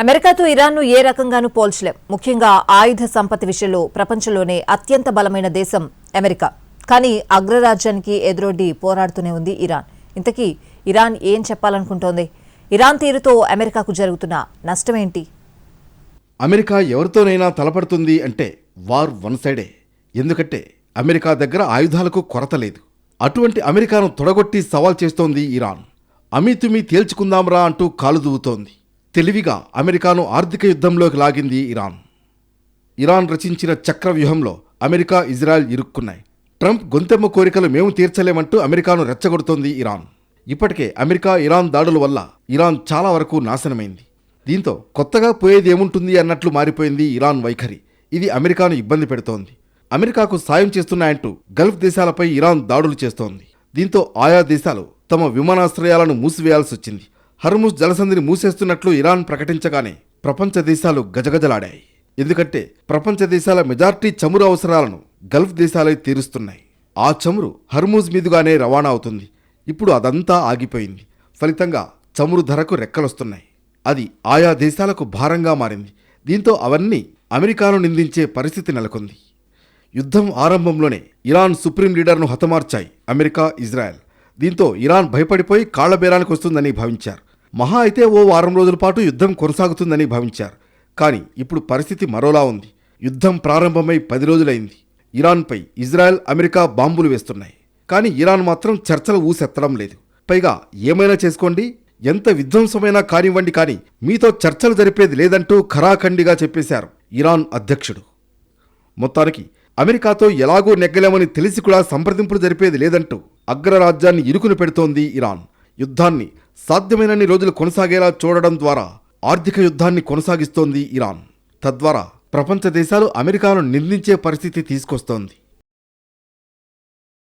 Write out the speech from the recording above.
అమెరికాతో ఇరాన్ను ఏ రకంగానూ పోల్చలేం. ముఖ్యంగా ఆయుధ సంపత్తి విషయంలో ప్రపంచంలోనే అత్యంత బలమైన దేశం అమెరికా. కానీ అగ్రరాజ్యానికి ఎదురొడ్డి పోరాడుతూనే ఉంది ఇరాన్. ఇంతకీ ఇరాన్ ఏం చెప్పాలనుకుంటోంది? ఇరాన్ తీరుతో అమెరికాకు జరుగుతున్న నష్టమేంటి? అమెరికా ఎవరితోనైనా తలపడుతుంది అంటే వార్ వన్ సైడే. ఎందుకంటే అమెరికా దగ్గర ఆయుధాలకు కొరత లేదు. అటువంటి అమెరికాను తొడగొట్టి సవాల్ చేస్తోంది ఇరాన్. అమీతుమీ తేల్చుకుందాంరా అంటూ కాలు దువ్వుతోంది. తెలివిగా అమెరికాను ఆర్థిక యుద్ధంలోకి లాగింది ఇరాన్. ఇరాన్ రచించిన చక్రవ్యూహంలో అమెరికా, ఇజ్రాయెల్ ఇరుక్కున్నాయి. ట్రంప్ గొంతెమ్మ కోరికలు మేము తీర్చలేమంటూ అమెరికాను రెచ్చగొడుతోంది ఇరాన్. ఇప్పటికే అమెరికా, ఇరాన్ దాడుల వల్ల ఇరాన్ చాలా వరకు నాశనమైంది. దీంతో కొత్తగా పోయేది ఏముంటుంది అన్నట్లు మారిపోయింది ఇరాన్ వైఖరి. ఇది అమెరికాను ఇబ్బంది పెడుతోంది. అమెరికాకు సాయం చేస్తున్నాయంటూ గల్ఫ్ దేశాలపై ఇరాన్ దాడులు చేస్తోంది. దీంతో ఆయా దేశాలు తమ విమానాశ్రయాలను మూసివేయాల్సి వచ్చింది. హర్ముజ్ జలసంధిని మూసేస్తున్నట్లు ఇరాన్ ప్రకటించగానే ప్రపంచ దేశాలు గజగజలాడాయి. ఎందుకంటే ప్రపంచ దేశాల మెజార్టీ చమురు అవసరాలను గల్ఫ్ దేశాలే తీరుస్తున్నాయి. ఆ చమురు హర్ముజ్ మీదుగానే రవాణా అవుతుంది. ఇప్పుడు అదంతా ఆగిపోయింది. ఫలితంగా చమురు ధరకు రెక్కలొస్తున్నాయి. అది ఆయా దేశాలకు భారంగా మారింది. దీంతో అవన్నీ అమెరికాను నిందించే పరిస్థితి నెలకొంది. యుద్ధం ఆరంభంలోనే ఇరాన్ సుప్రీం లీడర్ను హతమార్చాయి అమెరికా, ఇజ్రాయెల్. దీంతో ఇరాన్ భయపడిపోయి కాళ్లబేరానికి వస్తుందని భావించారు. మహా అయితే ఓ వారం రోజుల పాటు యుద్ధం కొనసాగుతుందని భావించారు. కానీ ఇప్పుడు పరిస్థితి మరోలా ఉంది. యుద్ధం ప్రారంభమై 10 రోజులైంది. ఇరాన్పై ఇజ్రాయెల్, అమెరికా బాంబులు వేస్తున్నాయి. కానీ ఇరాన్ మాత్రం చర్చలు ఊసెత్తడం లేదు. పైగా ఏమైనా చేసుకోండి, ఎంత విధ్వంసమైనా కానివ్వండి, కానీ మీతో చర్చలు జరిపేది లేదంటూ ఖరాఖండిగా చెప్పేశారు ఇరాన్ అధ్యక్షుడు. మొత్తానికి అమెరికాతో ఎలాగూ నెగ్గలేమని తెలిసి కూడా సంప్రదింపులు జరిపేది లేదంటూ అగ్రరాజ్యాన్ని ఇరుకును పెడుతోంది ఇరాన్. యుద్ధాన్ని సాధ్యమైనన్ని రోజులు కొనసాగేలా చూడడం ద్వారా ఆర్థిక యుద్ధాన్ని కొనసాగిస్తోంది ఇరాన్. తద్వారా ప్రపంచ దేశాలు అమెరికాను నిందించే పరిస్థితి తీసుకొస్తోంది.